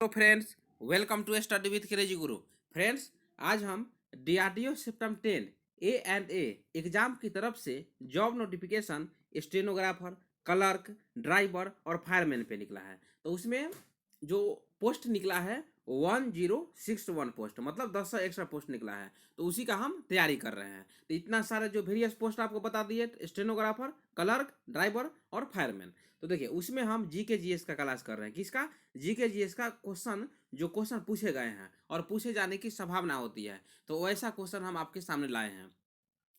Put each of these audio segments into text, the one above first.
तो friends, welcome to study with crazy Guru. Friends, आज हम डीआरडीओ सिस्टम 10 A&A एग्जाम की तरफ से job notification stenographer, clerk, driver और फायरमैन पे निकला है। तो उसमें जो पोस्ट निकला है 1061 पोस्ट, मतलब 10 एक्स्ट्रा पोस्ट निकला है। तो उसी का हम तैयारी कर रहे हैं। तो इतना सारे जो वेरियस पोस्ट आपको बता दिए, स्टेनोग्राफर, क्लर्क, ड्राइवर और फायरमैन। तो देखिए, उसमें हम जीके जीएस का क्लास कर रहे हैं। किसका? जीके जीएस का क्वेश्चन, जो क्वेश्चन पूछे गए हैं और पूछे जाने की संभावना होती है, तो वैसा क्वेश्चन हम आपके सामने लाए हैं।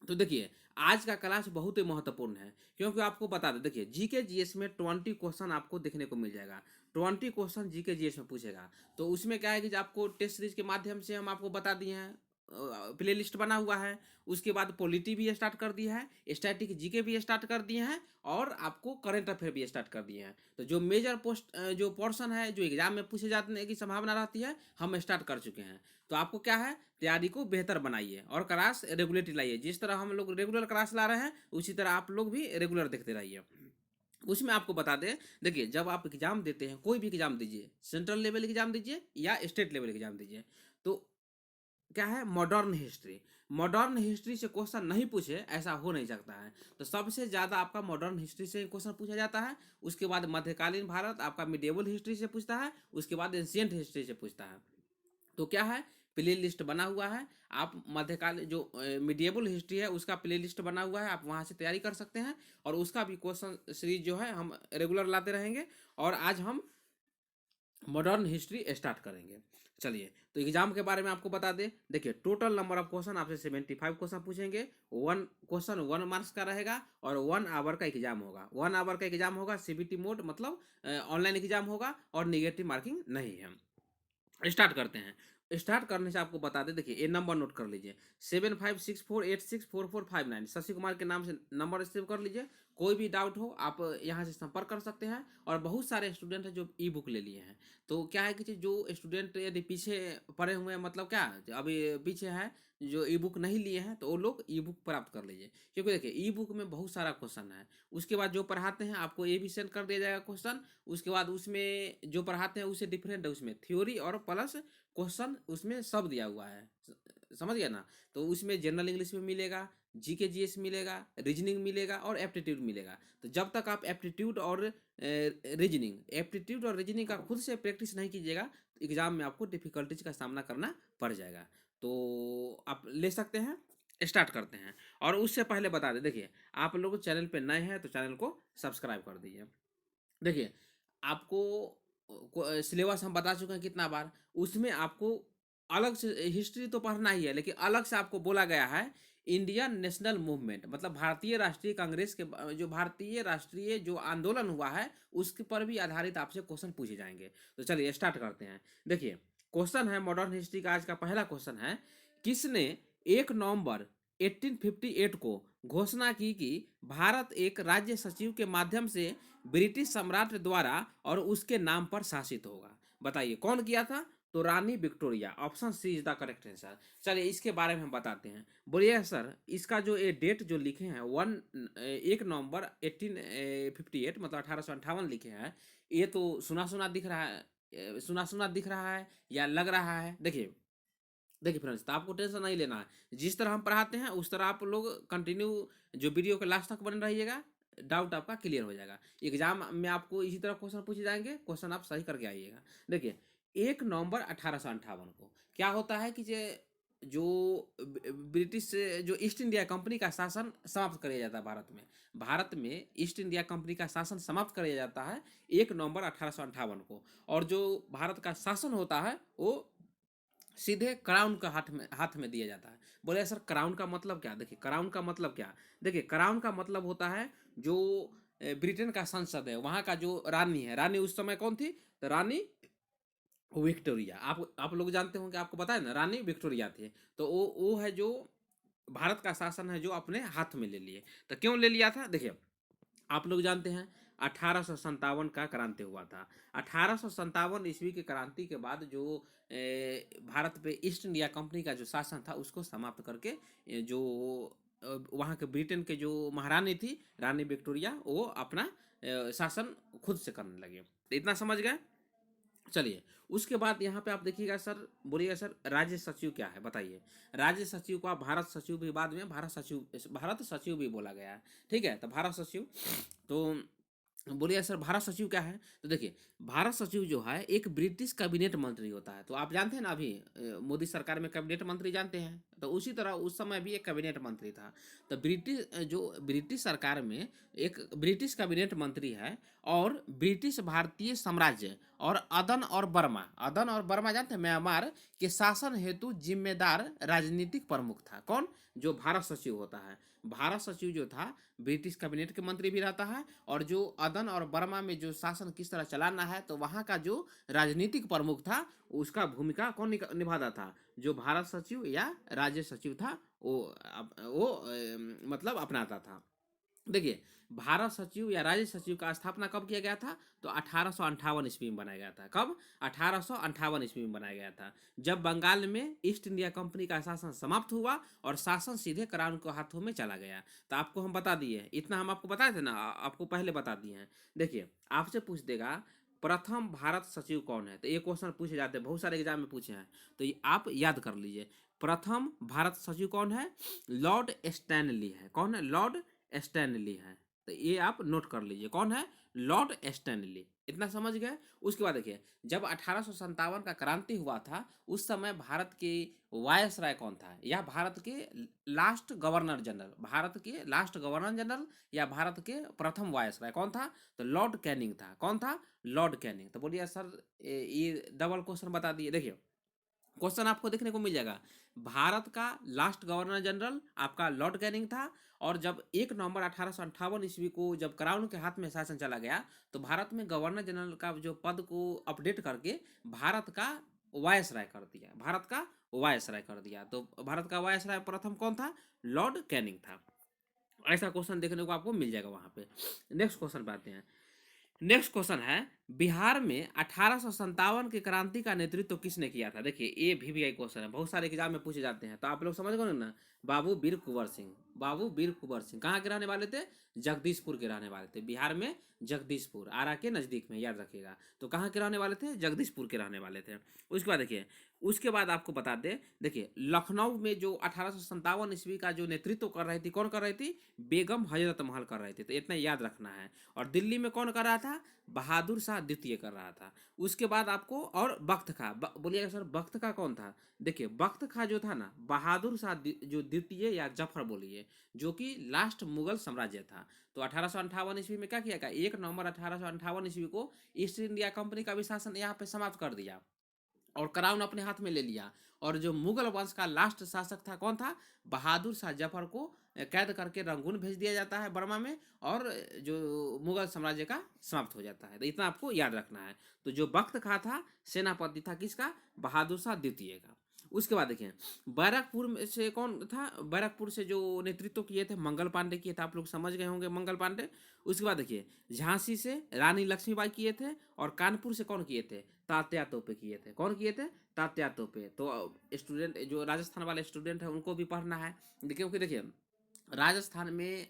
तो देखिए, आज का क्लास बहुत ही महत्वपूर्ण है, क्योंकि आपको बता दें, देखिए जीके जीएस में 20 क्वेश्चन आपको देखने को मिल जाएगा। 20 क्वेश्चन जीके जीएस में पूछेगा। तो उसमें क्या है कि आपको टेस्ट सीरीज के माध्यम से हम आपको बता दिए हैं, प्ले लिस्ट बना हुआ है। उसके बाद पॉलिटी भी स्टार्ट कर दिया है, स्टैटिक जीके भी स्टार्ट कर दिए हैं और आपको करंट अफेयर भी स्टार्ट कर दिए हैं। तो जो मेजर पोस्ट जो पोर्शन है, जो एग्जाम में पूछे जाने की संभावना रहती है, हम स्टार्ट कर चुके हैं। तो आपको क्या है, तैयारी को बेहतर बनाइए और क्लास रेगुलेटरी लाइए। जिस तरह हम लोग रेगुलर क्लास ला रहे हैं, उसी तरह आप लोग भी रेगुलर देखते रहिए। उसमें आपको बता दें, देखिए जब आप एग्जाम देते हैं, कोई भी एग्जाम दीजिए, सेंट्रल लेवल एग्जाम दीजिए या स्टेट लेवल एग्जाम दीजिए, तो क्या है, मॉडर्न हिस्ट्री। मॉडर्न हिस्ट्री से क्वेश्चन नहीं पूछे, ऐसा हो नहीं सकता है। तो सबसे ज़्यादा आपका मॉडर्न हिस्ट्री से क्वेश्चन पूछा जाता है। उसके बाद मध्यकालीन भारत आपका मिडेवल हिस्ट्री से पूछता है। उसके बाद एंशियंट हिस्ट्री से पूछता है। तो क्या है, प्ले लिस्ट बना हुआ है। आप मध्यकाल जो मिडिएबल हिस्ट्री है, उसका प्ले लिस्ट बना हुआ है, आप वहाँ से तैयारी कर सकते हैं। और उसका भी क्वेश्चन सीरीज जो है हम रेगुलर लाते रहेंगे। और आज हम मॉडर्न हिस्ट्री स्टार्ट करेंगे। चलिए, तो एग्जाम के बारे में आपको बता दें। देखिए, टोटल नंबर ऑफ क्वेश्चन आपसे 75 क्वेश्चन पूछेंगे। वन क्वेश्चन 1 मार्क्स का रहेगा और 1 आवर का एग्जाम होगा। 1 आवर का एग्जाम होगा, सीबीटी मोड, मतलब ऑनलाइन एग्जाम होगा और निगेटिव मार्किंग नहीं है। स्टार्ट करते हैं। स्टार्ट करने से आपको बता दें, देखिए ये नंबर नोट कर लीजिए, 7564864459। शशि कुमार के नाम से नंबर सेव कर लीजिए। कोई भी डाउट हो आप यहाँ से संपर्क कर सकते हैं। और बहुत सारे स्टूडेंट हैं जो ई बुक ले लिए हैं। तो क्या है कि जो स्टूडेंट यदि पीछे पड़े हुए हैं, मतलब क्या अभी पीछे है, जो ई बुक नहीं लिए हैं, तो वो लोग ई बुक प्राप्त कर लीजिए। क्योंकि देखिए, ई बुक में बहुत सारा क्वेश्चन है। उसके बाद जो पढ़ाते हैं आपको ये भी सेंड कर दिया जाएगा क्वेश्चन। उसके बाद उसमें जो पढ़ाते हैं उससे डिफरेंट है, उसमें थ्योरी और प्लस क्वेश्चन उसमें सब दिया हुआ है। समझ गया ना? तो उसमें जनरल इंग्लिश में मिलेगा, जीके जीएस मिलेगा, रीजनिंग मिलेगा और एप्टीट्यूड मिलेगा। तो जब तक आप एप्टीट्यूड और रीजनिंग का खुद से प्रैक्टिस नहीं कीजिएगा, तो एग्जाम में आपको डिफिकल्टीज का सामना करना पड़ जाएगा। तो आप ले सकते हैं। स्टार्ट करते हैं। और उससे पहले बता दें, देखिए आप लोग चैनल पे नए हैं तो चैनल को सब्सक्राइब कर दीजिए। देखिए, आपको सिलेबस हम बता चुके हैं कितना बार। उसमें आपको अलग से हिस्ट्री तो पढ़ना ही है, लेकिन अलग से आपको बोला गया है इंडियन नेशनल मूवमेंट, मतलब भारतीय राष्ट्रीय कांग्रेस के जो भारतीय राष्ट्रीय जो आंदोलन हुआ है, उसके पर भी आधारित आपसे क्वेश्चन पूछे जाएंगे। तो चलिए स्टार्ट करते हैं। देखिए, क्वेश्चन है मॉडर्न हिस्ट्री का। आज का पहला क्वेश्चन है, किसने 1 नवंबर 1858 को घोषणा की कि भारत एक राज्य सचिव के माध्यम से ब्रिटिश सम्राट द्वारा और उसके नाम पर शासित होगा? बताइए कौन किया था? तो रानी Victoria. Option C is the correct answer. चलिए इसके बारे में हम बताते हैं। बोलिए सर, इसका जो ये डेट जो लिखे हैं 1 नवंबर 1858, मतलब 1858 लिखे हैं, ये तो सुना सुना दिख रहा है, सुना सुना दिख रहा है या लग रहा है? देखिए, देखिए फ्रेंड्स, तो आपको टेंशन नहीं लेना है। जिस तरह हम पढ़ाते हैं उस तरह आप लोग कंटिन्यू जो वीडियो के लास्ट तक बने रहिएगा, डाउट आपका क्लियर हो जाएगा। एग्जाम में आपको इसी तरह क्वेश्चन पूछे जाएंगे, क्वेश्चन आप सही करके आइएगा। देखिए, 1 नवंबर 1858 को क्या होता है कि जो ब्रिटिश जो ईस्ट इंडिया कंपनी का शासन समाप्त कर दिया जाता है भारत में। भारत में ईस्ट इंडिया कंपनी का शासन समाप्त कर दिया जाता है 1 नवंबर 1858 को। और जो भारत का शासन होता है वो सीधे क्राउन का हाथ में दिया जाता है। बोले सर, क्राउन का मतलब क्या? देखिए, क्राउन का मतलब क्या, देखिए क्राउन का मतलब होता है जो ब्रिटेन का संसद है, वहाँ का जो रानी है। रानी उस समय कौन थी? तो रानी विक्टोरिया। आप लोग जानते होंगे, आपको पता है ना, रानी विक्टोरिया थे। तो वो है जो भारत का शासन है जो अपने हाथ में ले लिए। तो क्यों ले लिया था? देखिए, आप लोग जानते हैं 1857 का क्रांति हुआ था। 1857 ईस्वी की क्रांति के बाद जो भारत पे ईस्ट इंडिया कंपनी का जो शासन था उसको समाप्त करके जो वहाँ के ब्रिटेन के जो महारानी थी रानी विक्टोरिया, वो अपना शासन खुद से करने लगे। तो इतना समझ गए। चलिए, उसके बाद यहाँ पे आप देखिएगा सर, बोलिएगा सर राज्य सचिव क्या है बताइए। राज्य सचिव को आप भारत सचिव भी, बाद में भारत सचिव भी बोला गया है, ठीक है। तो भारत सचिव, तो बोलिए सर भारत सचिव क्या है। तो देखिए, भारत सचिव जो है एक ब्रिटिश कैबिनेट मंत्री होता है। तो आप जानते हैं ना, अभी मोदी सरकार में कैबिनेट मंत्री जानते हैं, तो उसी तरह उस समय भी एक कैबिनेट मंत्री था। तो जो ब्रिटिश सरकार में एक ब्रिटिश कैबिनेट मंत्री है, और ब्रिटिश भारतीय साम्राज्य और अदन और बर्मा जानते हैं, म्यांमार के शासन हेतु जिम्मेदार राजनीतिक प्रमुख था। कौन? जो भारत सचिव होता है। भारत सचिव जो था ब्रिटिश कैबिनेट के मंत्री भी रहता है, और जो अदन और बर्मा में जो शासन किस तरह चलाना है, तो वहाँ का जो राजनीतिक प्रमुख था, उसका भूमिका कौन निभाता था? जो भारत सचिव या राज्य सचिव था, मतलब अपनाता था। देखिए, भारत सचिव या राज्य सचिव का स्थापना कब किया गया था? तो 1858 ईस्वी में बनाया गया था। कब? 1858 ईस्वी में बनाया गया था, जब बंगाल में ईस्ट इंडिया कंपनी का शासन समाप्त हुआ और शासन सीधे क्राउन के हाथों में चला गया। तो आपको हम बता दिए, इतना हम आपको बताए थे ना, आपको पहले बता दिए हैं। देखिए, आपसे पूछ देगा प्रथम भारत सचिव कौन है, तो ये क्वेश्चन पूछे जाते हैं, बहुत सारे एग्जाम में पूछे हैं, तो ये आप याद कर लीजिए। प्रथम भारत सचिव कौन है? लॉर्ड स्टैनली है। कौन है? लॉर्ड स्टैनली है। तो ये आप नोट कर लीजिए, कौन है? Lord Stanley. इतना समझ गए। उसके बाद देखिए, जब 1857 का क्रांति हुआ था, उस समय भारत के वायसराय कौन था, या भारत के लास्ट गवर्नर जनरल, भारत के लास्ट गवर्नर जनरल या भारत के प्रथम वायसराय कौन था? तो लॉर्ड कैनिंग था। कौन था? Lord Canning. तो बोलिए सर, ये डबल क्वेश्चन बता दिए। देखिए, क्वेश्चन आपको देखने को मिल जाएगा, भारत का लास्ट गवर्नर जनरल आपका लॉर्ड कैनिंग था, और जब 1 नवंबर 1858 ईस्वी को जब क्राउन के हाथ में शासन चला गया, तो भारत में गवर्नर जनरल का जो पद को अपडेट करके भारत का वायसराय कर दिया। भारत का वायसराय कर दिया। तो भारत का वायसराय प्रथम कौन था? लॉर्ड कैनिंग था। ऐसा क्वेश्चन देखने को आपको मिल जाएगा वहां पे। नेक्स्ट क्वेश्चन पे आते हैं। नेक्स्ट क्वेश्चन है, बिहार में 1857 की क्रांति का नेतृत्व किसने किया था? देखिए, ये भी क्वेश्चन है, बहुत सारे एग्जाम में पूछे जाते हैं, तो आप लोग समझ गए ना। बाबू वीर कुंवर सिंह। बाबू वीर कुंवर सिंह कहाँ के रहने वाले थे? जगदीशपुर के रहने वाले थे। बिहार में जगदीशपुर, आरा के नजदीक में, याद रखिएगा। तो कहाँ के रहने वाले थे? जगदीशपुर के रहने वाले थे। उसके बाद देखिए, उसके बाद आपको बता दें, देखिए लखनऊ में जो 1857 ईस्वी का जो नेतृत्व कर रही थी, कौन कर रही थी? बेगम हजरत महल कर रही थी। तो इतना याद रखना है। और दिल्ली में कौन कर रहा था? बहादुर शाह द्वितीय कर रहा था। उसके बाद आपको, और बख्त खां, बोलिएगा सर बख्त खां कौन था? देखिए, बख्त खां जो था ना, बहादुर शाह जो द्वितीय या जफर बोलिए, जो कि लास्ट मुगल साम्राज्य था। तो 1858 ईस्वी में क्या किया गया? 1 नवंबर 1858 ईस्वी को ईस्ट इंडिया कंपनी का भी शासन यहाँ पे समाप्त कर दिया, और क्राउन अपने हाथ में ले लिया। और जो मुगल वंश का लास्ट शासक था, कौन था? बहादुर शाह जफर को कैद करके रंगून भेज दिया जाता है, बर्मा में, और जो मुगल साम्राज्य का समाप्त हो जाता है। तो इतना आपको याद रखना है। तो जो बख्त खां था, सेनापति था किसका? बहादुर शाह द्वितीय का। उसके बाद देखिए, बैरकपुर में से कौन था? बैरकपुर से जो नेतृत्व किए थे, मंगल पांडे किए थे। आप लोग समझ गए होंगे, मंगल पांडे। उसके बाद देखिए, झांसी से रानी लक्ष्मीबाई किए थे, और कानपुर से कौन किए थे? तात्या तोपे किए थे। कौन किए थे? तात्या तोपे। तो स्टूडेंट, जो राजस्थान वाले स्टूडेंट हैं, उनको भी पढ़ना है, क्योंकि देखिए राजस्थान में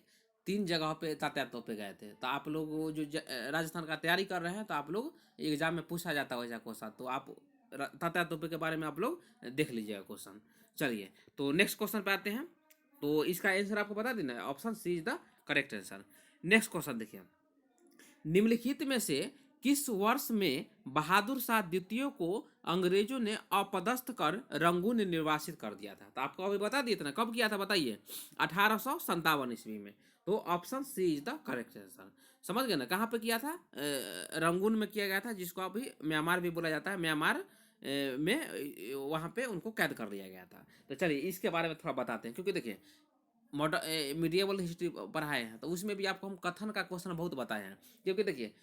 3 जगह पे तात्या तोपे गए थे। तो आप लोग जो राजस्थान का तैयारी कर रहे हैं, तो आप लोग एग्जाम में पूछा जाता है वैसा क्वेश्चन, तो आप तात्या तोपे के बारे में आप लोग देख लीजिएगा क्वेश्चन। चलिए, तो नेक्स्ट क्वेश्चन पे आते हैं। तो इसका आंसर आपको बता देना है, option C is the correct answer. Next question देखिए, निम्नलिखित में से किस वर्ष में बहादुर शाह द्वितीय को अंग्रेजों ने अपदस्थ कर रंगून निर्वासित कर दिया था? तो आपको अभी बता दिया था ना, कब किया था बताइए? 1857 ईस्वी में। तो option C is the correct answer. समझ गए ना, कहाँ पे किया था? रंगून में किया गया था, जिसको अभी म्यांमार भी बोला जाता है। म्यांमार में वहाँ पे उनको कैद कर लिया गया था। तो चलिए, इसके बारे में थोड़ा बताते हैं, क्योंकि देखिए मॉडर्न मीडिएवल हिस्ट्री पढ़ाए हैं, तो उसमें भी आपको हम कथन का क्वेश्चन बहुत बताए हैं। क्योंकि देखिए,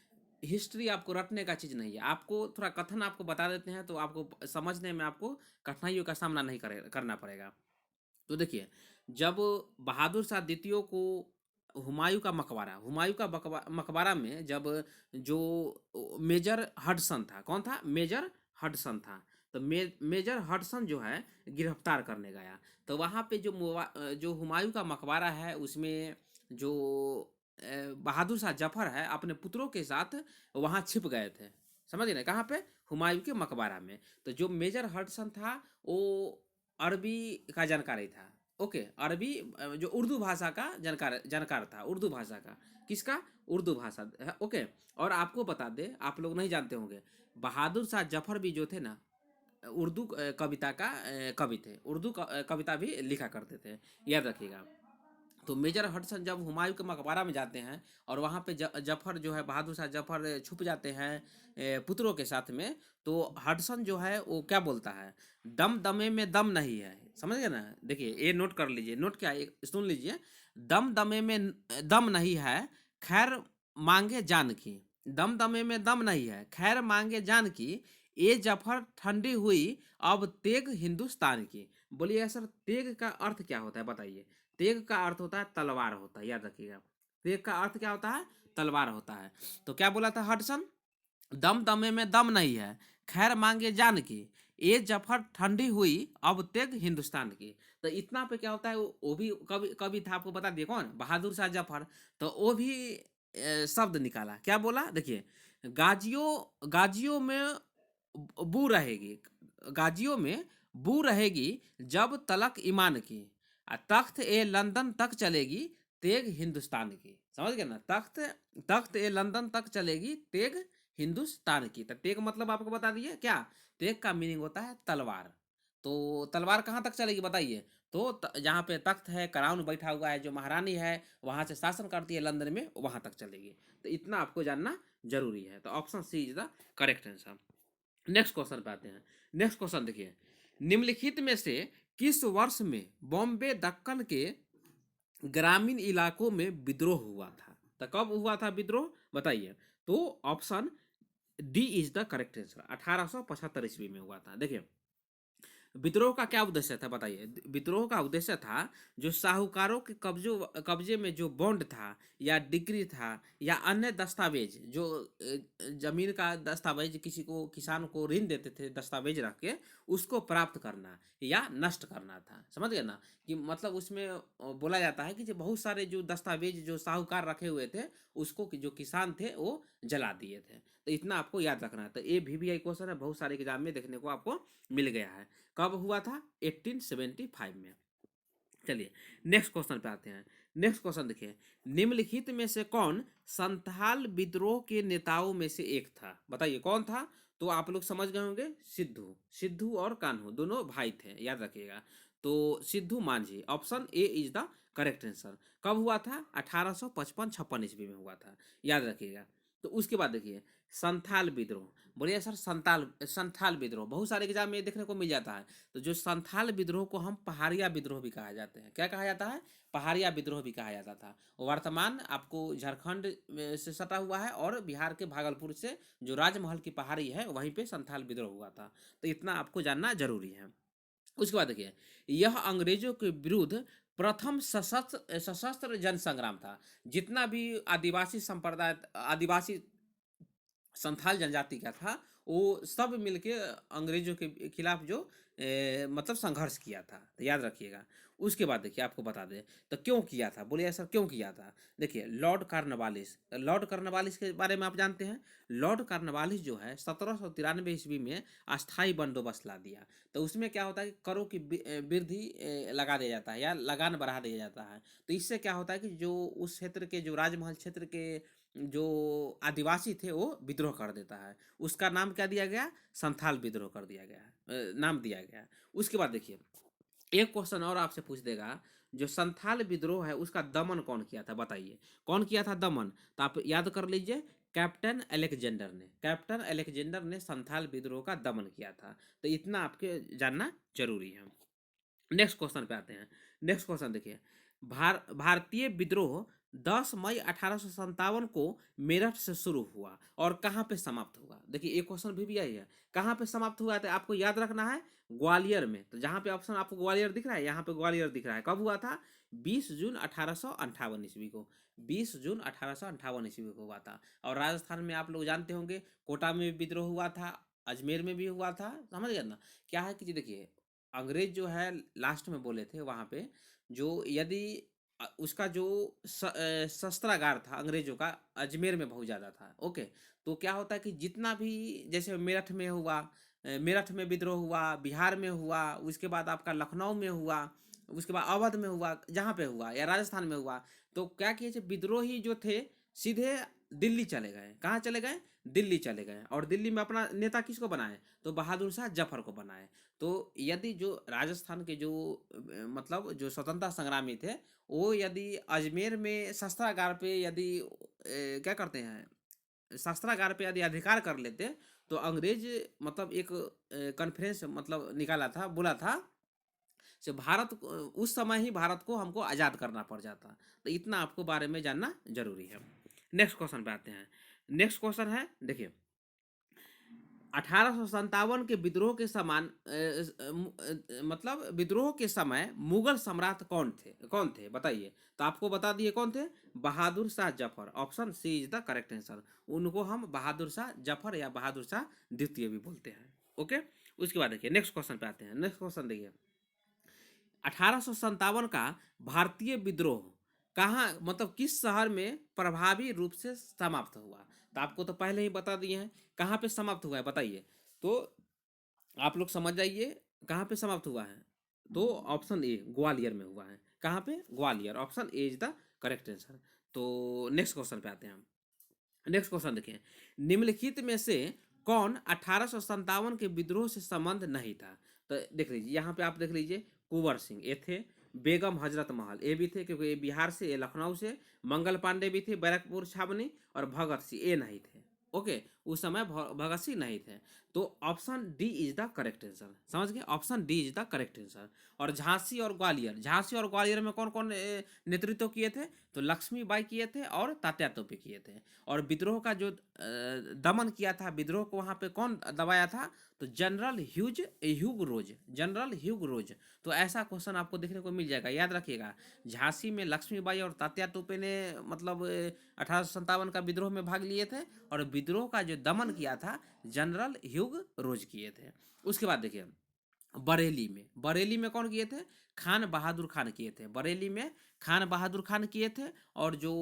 हिस्ट्री आपको रटने का चीज़ नहीं है, आपको थोड़ा कथन आपको बता देते हैं, तो आपको समझने में आपको कठिनाइयों का सामना नहीं करना पड़ेगा। तो देखिए, जब बहादुर शाह द्वितीय को हुमायूं का मकबरा में, जब जो मेजर हडसन था, कौन था? मेजर हडसन था। तो मेजर हडसन जो है गिरफ्तार करने गया। तो वहाँ पे जो हुमायूं का मकबरा है, उसमें जो बहादुर शाह जफर है अपने पुत्रों के साथ वहाँ छिप गए थे। समझ गए ना, कहाँ पे, हुमायूं के मकबरा में। तो जो मेजर हडसन था वो अरबी का जानकारी था, ओके, अरबी जो उर्दू भाषा का जानकार जानकार था, उर्दू भाषा का, किसका, उर्दू भाषा, ओके। और आपको बता दे, आप लोग नहीं जानते होंगे, बहादुर शाह जफर भी जो थे ना, उर्दू कविता का कवि थे, उर्दू कविता भी लिखा करते थे, याद रखिएगा। तो मेजर हडसन जब हुमायूं के मकबरा में जाते हैं और वहाँ पे जफर जो है, बहादुर शाह जफर छुप जाते हैं पुत्रों के साथ में, तो हडसन जो है वो क्या बोलता है, दम दमे में दम नहीं है, समझ गए ना। देखिए ये नोट कर लीजिए, नोट क्या है, सुन लीजिए, दम दमे में दम नहीं है, खैर मांगे जान की, दम दमे में दम नहीं है, खैर मांगे जान की, ये जफर ठंडी हुई अब तेग हिंदुस्तान की। बोलिए सर, तेग का अर्थ क्या होता है बताइए। तेग का अर्थ होता है तलवार होता है, याद रखिएगा। तेग का अर्थ क्या होता है, तलवार होता है। तो क्या बोला था हडसन, दम दमे में दम नहीं है, खैर मांगे जान की, ये जफर ठंडी हुई अब तेग हिंदुस्तान की। तो इतना पे क्या होता है, वो भी कवि कवि था, आपको बता दिए कौन, बहादुर शाह जफर। तो वो भी शब्द निकाला, क्या बोला, देखिए, गाजियों गाजियों में बू रहेगी, गाजियों में बू रहेगी जब तलक ईमान की, तख्त ए लंदन तक चलेगी तेग हिंदुस्तान की। समझ गए ना, तख्त तख्त ए लंदन तक चलेगी तेग हिंदुस्तान की। तो तेग मतलब आपको बता दिए क्या, तेग का मीनिंग होता है तलवार। तो तलवार कहाँ तक चलेगी बताइए, तो जहाँ पे तख्त है, कराउन बैठा हुआ है, जो महारानी है वहाँ से शासन करती है लंदन में, वहाँ तक चलेगी। तो इतना आपको जानना जरूरी है। तो option C is the correct answer. Next question पे आते हैं। नेक्स्ट क्वेश्चन देखिए, निम्नलिखित में से किस वर्ष में बॉम्बे दक्कन के ग्रामीण इलाकों में विद्रोह हुआ था। तो कब हुआ था विद्रोह बताइए। तो option D is the correct answer, 1875 ईस्वी में हुआ था। देखिए, विद्रोह का क्या उद्देश्य था बताइए। विद्रोह का उद्देश्य था, जो साहूकारों के कब्जे में जो बॉन्ड था या डिग्री था या अन्य दस्तावेज, जो जमीन का दस्तावेज, किसी को किसान को ऋण देते थे दस्तावेज रख के, उसको प्राप्त करना या नष्ट करना था। समझ गए ना, कि मतलब उसमें बोला जाता है कि जो बहुत सारे जो दस्तावेज जो साहूकार रखे हुए थे, उसको जो किसान थे वो जला दिए थे। तो इतना आपको याद रखना है। तो ये VVI क्वेश्चन है, बहुत सारे एग्जाम में देखने को आपको मिल गया है। कब हुआ था, 1875 में। चलिए नेक्स्ट क्वेश्चन पे आते हैं। नेक्स्ट क्वेश्चन देखिए, निम्नलिखित में से कौन संथाल विद्रोह के नेताओं में से एक था, बताइए कौन था। तो आप लोग समझ गए होंगे, सिद्धू, सिद्धू और कान्हू दोनों भाई थे, याद रखिएगा। तो Sidhu Manjhi, option A is the correct answer. कब हुआ था, 1855-56 ईस्वी में हुआ था, याद रखिएगा। तो उसके बाद देखिए, संथाल विद्रोह, बोलिए सर, संथाल संथाल विद्रोह बहुत सारे एग्जाम में देखने को मिल जाता है। तो जो संथाल विद्रोह को हम पहाड़िया विद्रोह भी कहा जाते हैं, क्या कहा जाता है, पहाड़िया विद्रोह भी कहा जाता था। वर्तमान आपको झारखंड से सटा हुआ है और बिहार के भागलपुर से जो राजमहल की पहाड़ी है वहीं पे संथाल विद्रोह हुआ था। तो इतना आपको जानना जरूरी है। उसके बाद देखिए, यह अंग्रेजों के विरुद्ध प्रथम सशस्त्र जन संग्राम था। जितना भी आदिवासी संप्रदाय, आदिवासी संथाल जनजाति का था, वो सब मिलके अंग्रेजों के खिलाफ जो मतलब संघर्ष किया था। तो याद रखिएगा। उसके बाद देखिए, आपको बता दें तो क्यों किया था, बोलिए ऐसा क्यों किया था। देखिए, लॉर्ड कार्नवालिस, लॉर्ड कार्नवालिस के बारे में आप जानते हैं। लॉर्ड कार्नवालिस जो है 1793 ईस्वी में अस्थाई बंदोबस्त ला दिया। तो उसमें क्या होता है कि करों की वृद्धि लगा दिया जाता है या लगान बढ़ा दिया जाता है। तो इससे क्या होता है कि जो उस क्षेत्र के, जो राजमहल क्षेत्र के जो आदिवासी थे वो विद्रोह कर देता है। उसका नाम क्या दिया गया, संथाल विद्रोह कर दिया गया है, नाम दिया गया। उसके बाद देखिए, एक क्वेश्चन और आपसे पूछ देगा, जो संथाल विद्रोह है उसका दमन कौन किया था बताइए, कौन किया था दमन। तो आप याद कर लीजिए, कैप्टन अलेक्जेंडर ने, कैप्टन अलेक्जेंडर ने संथाल विद्रोह का दमन किया था। तो इतना आपके जानना जरूरी है। नेक्स्ट क्वेश्चन पे आते हैं। नेक्स्ट क्वेश्चन देखिए, भारतीय विद्रोह 10 मई 1857 को मेरठ से शुरू हुआ और कहाँ पे समाप्त हुआ। देखिए, एक क्वेश्चन भी आई है, कहाँ पे समाप्त हुआ, तो आपको याद रखना है ग्वालियर में। तो जहाँ पे ऑप्शन आपको ग्वालियर दिख रहा है, यहाँ पे ग्वालियर दिख रहा है। कब हुआ था, 20 जून 1858 ईस्वी को, 20 जून 1858 ईस्वी को हुआ था। और राजस्थान में आप लोग जानते होंगे, कोटा में भी विद्रोह हुआ था, अजमेर में भी हुआ था। समझ गए ना, क्या है कि देखिए, अंग्रेज जो है लास्ट में बोले थे वहाँ पे, जो यदि उसका जो शस्त्रागार था अंग्रेजों का, अजमेर में बहुत ज़्यादा था, ओके। तो क्या होता है कि जितना भी जैसे मेरठ में हुआ, मेरठ में विद्रोह हुआ, बिहार में हुआ, उसके बाद आपका लखनऊ में हुआ, उसके बाद अवध में हुआ, जहाँ पे हुआ या राजस्थान में हुआ, तो क्या किए थे विद्रोही जो थे सीधे दिल्ली चले गए। कहाँ चले गए? दिल्ली चले गए, और दिल्ली में अपना नेता किसको बनाए? तो बहादुर शाह जफर को बनाए। तो यदि जो राजस्थान के जो मतलब जो स्वतंत्रता संग्रामी थे, वो यदि अजमेर में शस्त्रागार पे यदि क्या करते हैं, शस्त्रागार पे यदि अधिकार कर लेते, तो अंग्रेज मतलब एक कॉन्फ्रेंस मतलब निकाला था, बोला था से भारत उस समय ही भारत को हमको आज़ाद करना पड़ जाता। तो इतना आपको बारे में जानना जरूरी है। नेक्स्ट क्वेश्चन पे आते हैं। नेक्स्ट क्वेश्चन है, देखिए 1857 के विद्रोह के समान मतलब विद्रोह के समय मुगल सम्राट कौन थे बताइए। तो आपको बता दिए कौन थे, Bahadur Shah Zafar. Option C is the correct answer. उनको हम बहादुर शाह जफर या बहादुर शाह द्वितीय भी बोलते हैं। ओके, उसके बाद देखिए नेक्स्ट क्वेश्चन पे आते हैं। नेक्स्ट क्वेश्चन देखिए 1857 का भारतीय विद्रोह कहाँ मतलब किस शहर में प्रभावी रूप से समाप्त हुआ? तो आपको तो पहले ही बता दिए हैं कहाँ पे समाप्त हुआ है बताइए। तो आप लोग समझ जाइए कहाँ पे समाप्त हुआ है। तो ऑप्शन ए ग्वालियर में हुआ है। कहाँ पे? Gwalior. Option A is the correct answer. तो नेक्स्ट क्वेश्चन पे आते हैं हम। नेक्स्ट क्वेश्चन देखिए निम्नलिखित में से कौन 1857 के विद्रोह से संबंध नहीं था? तो देख लीजिए यहाँ पे आप देख लीजिए कुंवर सिंह ये थे, बेगम हजरत महल ये भी थे क्योंकि ये बिहार से, ये लखनऊ से, मंगल पांडे भी थे बैरकपुर छावनी, और भगत सिंह ये नहीं थे। ओके, उस समय भगत सिंह नहीं थे। तो option D is the correct answer. समझ गए, option D is the correct answer. और झांसी और ग्वालियर में कौन कौन नेतृत्व किए थे? तो लक्ष्मीबाई किए थे और तात्या तोपे किए थे। और विद्रोह का जो दमन किया था, विद्रोह को वहाँ पे कौन दबाया था? तो जनरल ह्यूग रोज। तो ऐसा क्वेश्चन आपको देखने को मिल जाएगा, याद रखिएगा। झांसी में लक्ष्मीबाई और तात्या तोपे ने मतलब 1857 का विद्रोह में भाग लिए थे, और विद्रोह का जो दमन किया था जनरल ह्यूग रोज किए थे। उसके बाद देखिए बरेली में कौन किए थे? खान बहादुर खान किए थे। बरेली में खान बहादुर खान किए थे। और जो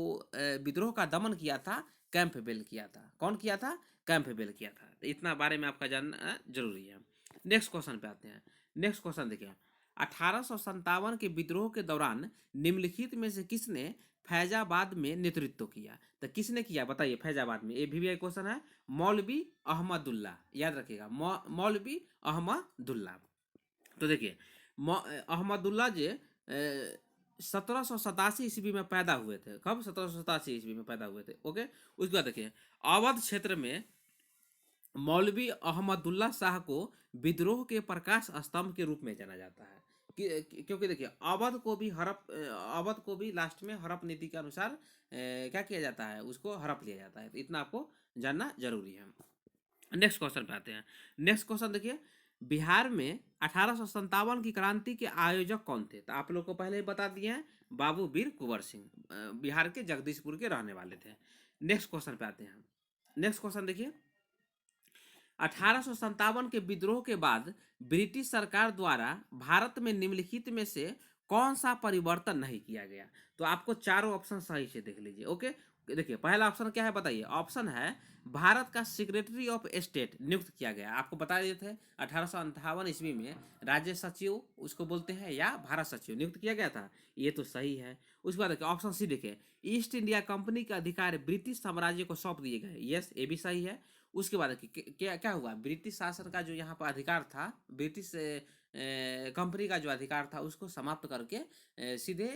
विद्रोह का दमन किया था कैंपबेल किया था। कौन किया था? कैंपबेल किया था। तो इतना बारे में आपका जानना जरूरी है। नेक्स्ट क्वेश्चन पे आते हैं। नेक्स्ट क्वेश्चन देखिए 1857 के विद्रोह के दौरान निम्नलिखित में से किसने फैजाबाद में नेतृत्व किया? तो किसने किया बताइए फैजाबाद में? ये भी क्वेश्चन है। मौलवी अहमदुल्ला, याद रखिएगा मौलवी अहमदुल्ला। तो देखिए अहमदुल्ला जी 1787 ईस्वी में पैदा हुए थे। कब? 1787 ईस्वी में पैदा हुए थे। ओके, उसके बाद देखिए अवध क्षेत्र में मौलवी अहमदुल्ला शाह को विद्रोह के प्रकाश स्तंभ के रूप में जाना जाता है। क्योंकि देखिए अवध को भी लास्ट में हड़प नीति के अनुसार क्या किया जाता है, उसको हड़प लिया जाता है। तो इतना आपको जानना जरूरी है। नेक्स्ट क्वेश्चन पे आते हैं। नेक्स्ट क्वेश्चन देखिए बिहार में 1857 की क्रांति के आयोजक कौन थे? तो आप लोग को पहले ही बता दिए हैं, बाबू वीर कुंवर सिंह बिहार के जगदीशपुर के रहने वाले थे। नेक्स्ट क्वेश्चन पे आते हैं। नेक्स्ट क्वेश्चन देखिए 1857 के विद्रोह के बाद ब्रिटिश सरकार द्वारा भारत में निम्नलिखित में से कौन सा परिवर्तन नहीं किया गया? तो आपको चारों ऑप्शन सही से देख लीजिए। ओके, देखिए पहला ऑप्शन क्या है बताइए। ऑप्शन है भारत का सेक्रेटरी ऑफ स्टेट नियुक्त किया गया। आपको बता दिए थे 1858 ईस्वी में राज्य सचिव उसको बोलते हैं या भारत सचिव नियुक्त किया गया था। ये तो सही है। उसके बाद देखिए ऑप्शन सी देखिए ईस्ट इंडिया कंपनी के अधिकार ब्रिटिश साम्राज्य को सौंप दिए गए। यस, ये भी सही है। उसके बाद क्या क्या हुआ, ब्रिटिश शासन का जो यहाँ पर अधिकार था, ब्रिटिश कंपनी का जो अधिकार था उसको समाप्त करके सीधे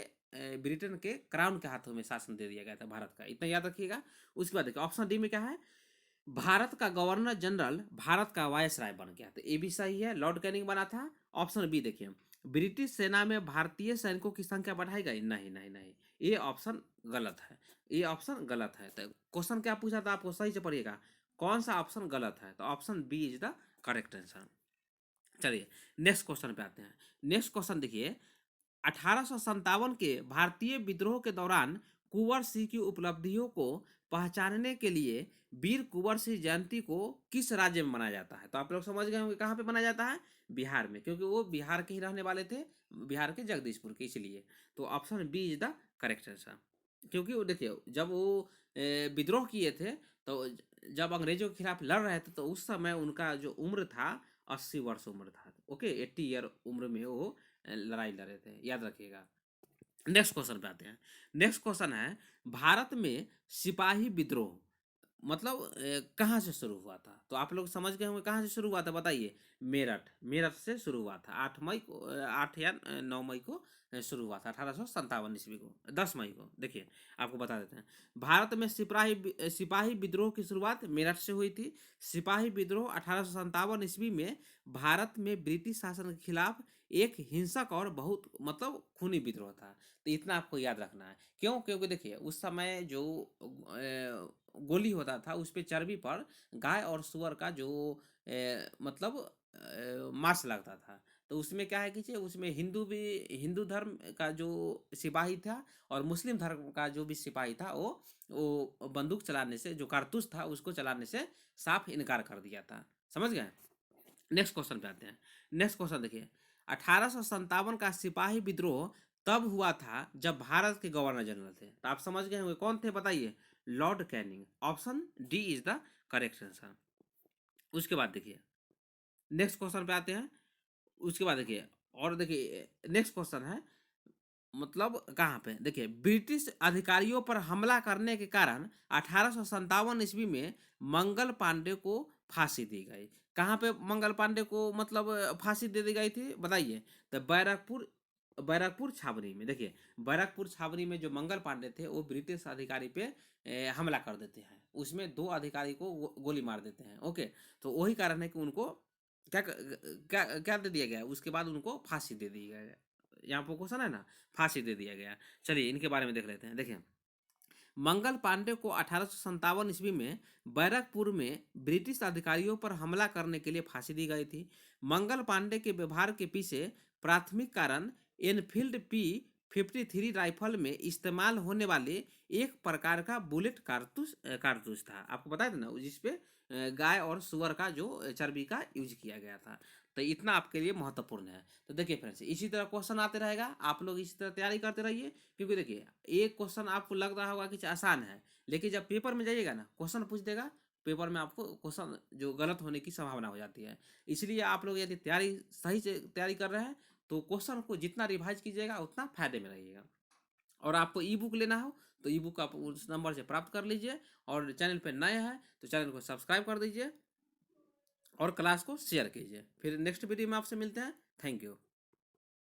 ब्रिटेन के क्राउन के हाथों में शासन दे दिया गया था भारत का। इतना याद रखिएगा। उसके बाद देखिए ऑप्शन डी में क्या है, भारत का गवर्नर जनरल भारत का वायसराय बन गया। तो ये भी सही है, लॉर्ड कैनिंग बना था। ऑप्शन बी देखिए ब्रिटिश सेना में भारतीय सैनिकों की संख्या बढ़ाई गई। नहीं नहीं नहीं, ये ऑप्शन गलत है। ये ऑप्शन गलत है। तो क्वेश्चन क्या पूछा था आपको, सही से पढ़िएगा कौन सा ऑप्शन गलत है। तो option B is the correct answer. चलिए नेक्स्ट क्वेश्चन पे आते हैं। नेक्स्ट क्वेश्चन देखिए 1857 के भारतीय विद्रोह के दौरान कुंवर सिंह की उपलब्धियों को पहचानने के लिए वीर कुंवर सिंह जयंती को किस राज्य में मनाया जाता है? तो आप लोग समझ गए होंगे कहाँ पे मनाया जाता है। बिहार में, क्योंकि वो बिहार के ही रहने वाले थे, बिहार के जगदीशपुर के, इसलिए। तो option B is the correct answer. क्योंकि वो देखिए जब वो विद्रोह किए थे तो जब अंग्रेजों के खिलाफ लड़ रहे थे तो उस समय उनका जो उम्र था 80 वर्ष उम्र था। ओके, 80 ईयर उम्र में वो लड़ाई लड़े थे, याद रखिएगा। नेक्स्ट क्वेश्चन पे आते हैं। नेक्स्ट क्वेश्चन है, भारत में सिपाही विद्रोह मतलब कहाँ से शुरू हुआ था? तो आप लोग समझ गए होंगे कहाँ से शुरू हुआ था, बताइए। मेरठ, मेरठ से शुरू हुआ था। 8 मई को 8 या 9 मई को शुरू हुआ था, 1857 ईस्वी को, 10 मई को। देखिए आपको बता देते हैं। भारत में सिपाही विद्रोह की शुरुआत मेरठ से हुई थी। सिपाही विद्रोह 1857 ईस्वी में भारत में ब्रिटिश शासन के खिलाफ एक हिंसक और बहुत मतलब खूनी विद्रोह था। तो इतना आपको याद रखना है। क्यों? क्योंकि देखिए उस समय जो गोली होता था उस पे चर्बी पर गाय और सुअर का जो मतलब मांस लगता था। तो उसमें क्या है कि उसमें हिंदू धर्म का जो सिपाही था और मुस्लिम धर्म का जो भी सिपाही था वो बंदूक चलाने से, जो कारतूस था उसको चलाने से साफ इनकार कर दिया था। समझ गए? नेक्स्ट क्वेश्चन पे आते हैं। नेक्स्ट क्वेश्चन देखिए, 1857 का सिपाही विद्रोह तब हुआ था जब भारत के गवर्नर जनरल थे। तो आप समझ गए होंगे कौन थे, बताइए। Lord Canning. Option D is the correct answer. उसके बाद देखिए नेक्स्ट क्वेश्चन पे आते हैं। उसके बाद देखिए, और देखिए नेक्स्ट क्वेश्चन है, मतलब कहाँ पे, देखिए ब्रिटिश अधिकारियों पर हमला करने के कारण 1857 ईस्वी में मंगल पांडे को फांसी दी गई। कहाँ पे मंगल पांडे को मतलब फांसी दे दी गई थी, बताइए। तो बैरकपुर, बैरकपुर छावनी में। देखिए बैरकपुर छावनी में जो मंगल पांडे थे वो ब्रिटिश अधिकारी पे हमला कर देते हैं। उसमें 2 अधिकारी को गोली मार देते हैं। ओके, तो वही कारण है कि उनको क्या क्या क्या दे दिया गया, उसके बाद उनको फांसी दे दी गई। यहाँ पर क्वेश्चन है ना, फांसी दे दिया गया। चलिए इनके बारे में देख लेते हैं। देखिए मंगल पांडे को 1857 ईस्वी में बैरकपुर में ब्रिटिश अधिकारियों पर हमला करने के लिए फांसी दी गई थी। मंगल पांडे के व्यवहार के पीछे प्राथमिक कारण एनफील्ड P53 राइफल में इस्तेमाल होने वाले एक प्रकार का बुलेट कारतूस था। आपको बताया था ना, जिसपे गाय और सुअर का जो चर्बी का यूज किया गया था। तो इतना आपके लिए महत्वपूर्ण है। तो देखिए फ्रेंड्स, इसी तरह क्वेश्चन आते रहेगा, आप लोग इसी तरह तैयारी करते रहिए। क्योंकि देखिए एक क्वेश्चन आपको लग रहा होगा कि आसान है, लेकिन जब पेपर में जाइएगा ना, क्वेश्चन पूछ देगा पेपर में, आपको क्वेश्चन जो गलत होने की संभावना हो जाती है। इसलिए आप लोग यदि तैयारी सही से तैयारी कर रहे हैं तो क्वेश्चन को जितना रिवाइज कीजिएगा उतना फायदे में रहिएगा। और आपको ई बुक लेना हो तो ई बुक आप उस नंबर से प्राप्त कर लीजिए। और चैनल पर नए हैं तो चैनल को सब्सक्राइब कर दीजिए और क्लास को शेयर कीजिए। फिर नेक्स्ट वीडियो में आपसे मिलते हैं। Thank you.